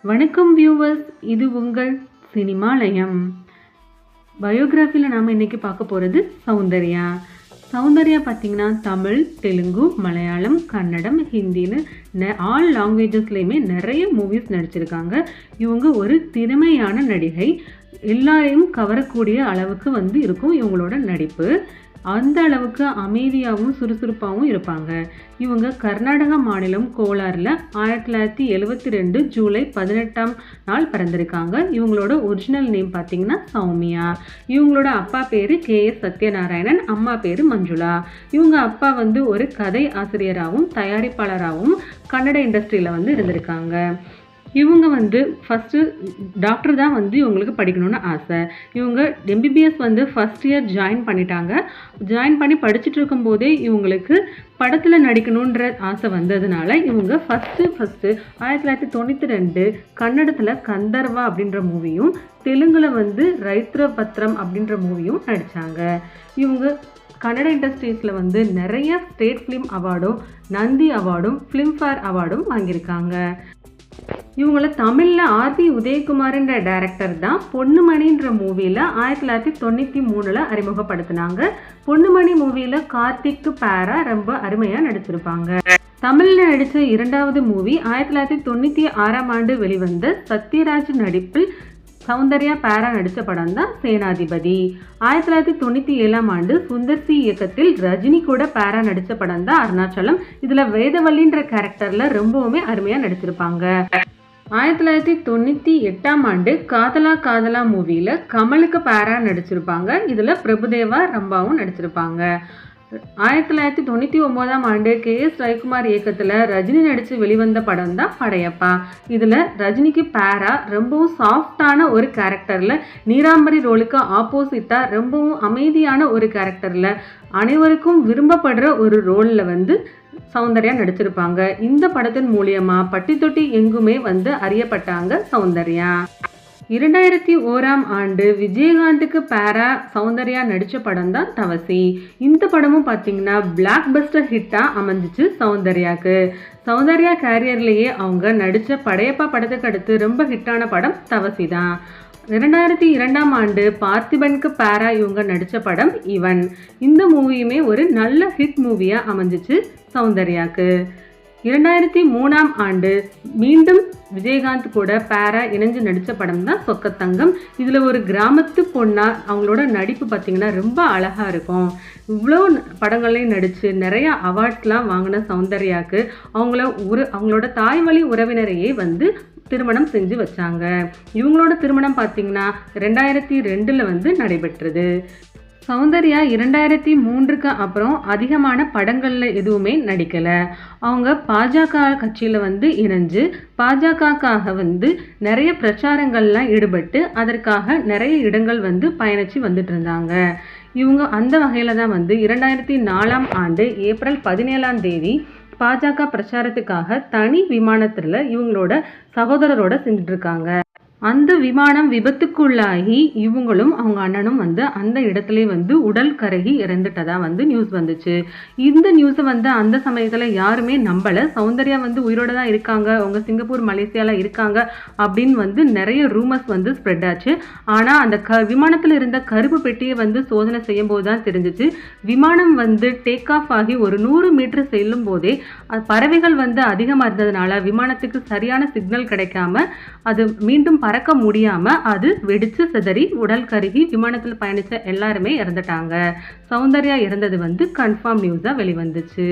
வணக்கம் வியூவர்ஸ், இது உங்கள் சினிமாலயம். பயோகிராஃபியில் நாம் இன்றைக்கி பார்க்க போகிறது சௌந்தர்யா. சௌந்தர்யா பார்த்திங்கன்னா தமிழ், தெலுங்கு, மலையாளம், கன்னடம், ஹிந்தின்னு ஆல் லாங்குவேஜஸ்லேயுமே நிறைய மூவிஸ் நடிச்சிருக்காங்க. இவங்க ஒரு திறமையான நடிகை. எல்லாரையும் கவரக்கூடிய அளவுக்கு இருக்கும் இவங்களோட நடிப்பு. அந்த அளவுக்கு அமைதியாகவும் சுறுசுறுப்பாகவும் இருப்பாங்க. இவங்க கர்நாடகா மாநிலம் கோலாரில் 1972 ஜூலை 18ஆம் நாள் பிறந்திருக்காங்க. இவங்களோட ஒரிஜினல் நேம் பார்த்தீங்கன்னா சௌமியா. இவங்களோட அப்பா பேர் KS சத்யநாராயணன், அம்மா பேர் மஞ்சுளா. இவங்க அப்பா ஒரு கதை ஆசிரியராகவும் தயாரிப்பாளராகவும் கன்னட இண்டஸ்ட்ரியில் இருந்திருக்காங்க. இவங்க ஃபஸ்ட்டு டாக்டர் தான் இவங்களுக்கு படிக்கணும்னு ஆசை. இவங்க MBBS ஃபஸ்ட் இயர் ஜாயின் பண்ணிட்டாங்க. ஜாயின் பண்ணி படிச்சுட்டு இருக்கும்போதே இவங்களுக்கு படத்தில் நடிக்கணுன்ற ஆசை வந்ததுனால இவங்க ஃபஸ்ட்டு 1992 கன்னடத்தில் கந்தர்வா அப்படின்ற மூவியும், தெலுங்கில் ரைத்ர பத்ரம் அப்படின்ற மூவியும் நடித்தாங்க. இவங்க கன்னட இண்டஸ்ட்ரீஸில் நிறைய ஸ்டேட் ஃபிலிம் அவார்டும், நந்தி அவார்டும், ஃபிலிம்ஃபேர் அவார்டும் வாங்கியிருக்காங்க. இவங்கள தமிழில் RB உதயகுமார்ன்ற டைரக்டர் தான் பொன்னுமணின்ற மூவியில் 1993 அறிமுகப்படுத்தினாங்க. பொன்னுமணி மூவியில் கார்த்திக்கு பேரா ரொம்ப அருமையாக நடிச்சிருப்பாங்க. தமிழில் நடித்த இரண்டாவது மூவி 1996ஆம் ஆண்டு வெளிவந்த சத்யராஜ் நடிப்பில் சௌந்தர்யா பேரா நடித்த படம் தான் சேனாதிபதி. 1997ஆம் ஆண்டு சுந்தர் சி இயக்கத்தில் ரஜினி கூட பேரா நடித்த படம் தான் அருணாச்சலம். இதில் வேதவல்லின்ற கேரக்டரில் ரொம்பவுமே அருமையாக நடிச்சிருப்பாங்க. 1998ஆம் ஆண்டு காதலா காதலா மூவியில் கமலுக்கு பேரா நடிச்சிருப்பாங்க. இதில் பிரபுதேவா ரம்பாவும் நடிச்சிருப்பாங்க. 1999ஆம் ஆண்டு KS ரவிக்குமார் இயக்கத்தில் ரஜினி நடித்து வெளிவந்த படம் தான் படையப்பா. இதில் ரஜினிக்கு பேரா ரொம்பவும் சாஃப்டான ஒரு கேரக்டரில், நீராம்பரி ரோலுக்கு ஆப்போசிட்டாக ரொம்பவும் அமைதியான ஒரு கேரக்டரில், அனைவருக்கும் விரும்பப்படுற ஒரு ரோலில் சௌந்தர்யா நடிச்சிருப்பாங்க. இந்த படத்தின் மூலியமாக பட்டி தொட்டி எங்குமே அறியப்பட்டாங்க சௌந்தர்யா. 2001ஆம் ஆண்டு விஜயகாந்துக்கு பேரா சௌந்தர்யா நடித்த படம் தான் தவசி. இந்த படமும் பார்த்தீங்கன்னா பிளாக் பஸ்டர் ஹிட்டாக அமைஞ்சிச்சு சௌந்தர்யாவுக்கு. சௌந்தர்யா கேரியர்லேயே அவங்க நடித்த படையப்பா படத்துக்கு அடுத்து ரொம்ப ஹிட்டான படம் தவசி தான். 2002ஆம் ஆண்டு பார்த்திபனுக்கு பேரா இவங்க நடித்த படம் இவன். இந்த மூவியுமே ஒரு நல்ல ஹிட் மூவியாக அமைஞ்சிச்சு சௌந்தர்யாவுக்கு. 2003ஆம் ஆண்டு மீண்டும் விஜயகாந்த் கூட பேரா இணைஞ்சு நடித்த படம் தான் சொக்கத்தங்கம். இதில் ஒரு கிராமத்து பொண்ணாக அவங்களோட நடிப்பு பார்த்திங்கன்னா ரொம்ப அழகாக இருக்கும். இவ்வளோ படங்களையும் நடித்து நிறைய அவார்ட்ஸ்லாம் வாங்கின சௌந்தர்யாவுக்கு அவங்களோட தாய் வழி உறவினரையே திருமணம் செஞ்சு வச்சாங்க. இவங்களோட திருமணம் பார்த்திங்கன்னா 2002 நடைபெற்றது. சௌந்தர்யா 2003க்கு அப்புறம் அதிகமான படங்களில் எதுவுமே நடிக்கலை. அவங்க பாஜக கட்சியில் இணைஞ்சு பாஜகக்காக நிறைய பிரச்சாரங்கள்லாம் ஈடுபட்டு அதற்காக நிறைய இடங்கள் பயணித்து வந்துட்டு இருந்தாங்க. இவங்க அந்த வகையில் தான் 2004ஆம் ஆண்டு ஏப்ரல் 17ஆம் தேதி பாஜக பிரச்சாரத்துக்காக தனி விமானத்தில் இவங்களோட சகோதரரோட செஞ்சுட்ருக்காங்க. அந்த விமானம் விபத்துக்குள்ளாகி இவங்களும் அவங்க அண்ணனும் அந்த இடத்துல உடல் கருகி இறந்துட்டதா நியூஸ் வந்துச்சு. இந்த நியூஸை அந்த சமயத்தில் யாருமே நம்பலை. சௌந்தர்யா உயிரோட தான் இருக்காங்க, அவங்க சிங்கப்பூர் மலேசியாவில் இருக்காங்க அப்படின்னு நிறைய ரூமர்ஸ் ஸ்ப்ரெட் ஆச்சு. ஆனால் அந்த விமானத்தில் இருந்த கருப்பு பெட்டியை சோதனை செய்யும் போது தான் தெரிஞ்சிச்சு. விமானம் டேக் ஆஃப் ஆகி ஒரு 100 மீட்டர் செல்லும் போதே பறவைகள் அதிகமாக இருந்ததுனால விமானத்துக்கு சரியான சிக்னல் கிடைக்காம அது மீண்டும் பறக்க முடியாம அது வெடிச்சு சிதறி உடல் கருகி விமானத்தில் பயணிச்ச எல்லாருமே இறந்துட்டாங்க. சௌந்தர்யா இறந்தது கன்ஃபார்ம் நியூஸா வெளிவந்துச்சு.